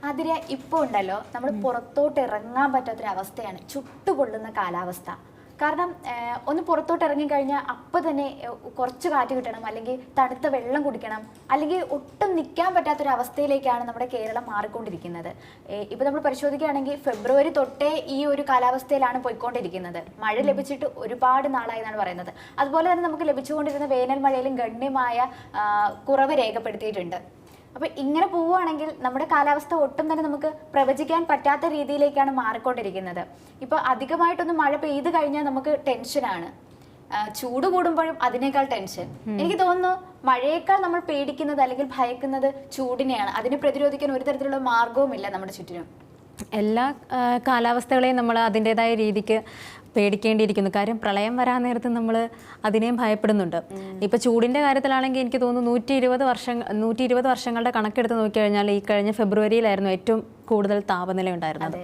അതിന് ഇപ്പോൾ ഉണ്ടല്ലോ നമ്മൾ പുറത്തോട്ട് ഇറങ്ങാൻ പറ്റാത്തൊരവസ്ഥയാണ്, ചുട്ടുപൊള്ളുന്ന കാലാവസ്ഥ. കാരണം ഒന്ന് പുറത്തോട്ട് ഇറങ്ങിക്കഴിഞ്ഞാൽ അപ്പം തന്നെ കുറച്ച് കാറ്റ് കിട്ടണം, അല്ലെങ്കിൽ തണുത്ത വെള്ളം കുടിക്കണം, അല്ലെങ്കിൽ ഒട്ടും നിൽക്കാൻ പറ്റാത്തൊരവസ്ഥയിലേക്കാണ് നമ്മുടെ കേരളം മാറിക്കൊണ്ടിരിക്കുന്നത്. ഇപ്പോൾ നമ്മൾ പരിശോധിക്കുകയാണെങ്കിൽ ഫെബ്രുവരി തൊട്ടേ ഈ ഒരു കാലാവസ്ഥയിലാണ് പോയിക്കൊണ്ടിരിക്കുന്നത്. മഴ ലഭിച്ചിട്ട് ഒരുപാട് നാളായി എന്നാണ് പറയുന്നത്. അതുപോലെ തന്നെ നമുക്ക് ലഭിച്ചുകൊണ്ടിരുന്ന വേനൽ മഴയിലും ഗണ്യമായ കുറവ് രേഖപ്പെടുത്തിയിട്ടുണ്ട്. അപ്പോൾ ഇങ്ങനെ പോവുകയാണെങ്കിൽ നമ്മുടെ കാലാവസ്ഥ ഒട്ടും തന്നെ നമുക്ക് പ്രവചിക്കാൻ പറ്റാത്ത രീതിയിലേക്കാണ് മാറിക്കൊണ്ടിരിക്കുന്നത്. ഇപ്പോൾ അധികമായിട്ടൊന്ന് മഴ പെയ്ത് കഴിഞ്ഞാൽ നമുക്ക് ടെൻഷനാണ്, ചൂട് കൂടുമ്പോഴും അതിനേക്കാൾ ടെൻഷൻ. എനിക്ക് തോന്നുന്നു മഴയേക്കാൾ നമ്മൾ പേടിക്കുന്നത് അല്ലെങ്കിൽ ഭയക്കുന്നത് ചൂടിനെയാണ്. അതിനെ പ്രതിരോധിക്കാൻ ഒരു തരത്തിലുള്ള മാർഗവുമില്ല നമ്മുടെ ചുറ്റിനും. എല്ലാ കാലാവസ്ഥകളെയും നമ്മൾ അതിൻ്റെതായ രീതിക്ക് പേടിക്കേണ്ടിയിരിക്കുന്നു. കാര്യം പ്രളയം വരാൻ നേരത്ത് നമ്മൾ അതിനെയും ഭയപ്പെടുന്നുണ്ട്. ഇപ്പോൾ ചൂടിൻ്റെ കാര്യത്തിലാണെങ്കിൽ എനിക്ക് തോന്നുന്നു 120 വർഷങ്ങളുടെ കണക്കെടുത്ത് നോക്കിക്കഴിഞ്ഞാൽ ഈ കഴിഞ്ഞ ഫെബ്രുവരിയിലായിരുന്നു ഏറ്റവും കൂടുതൽ താപനില ഉണ്ടായിരുന്നത്.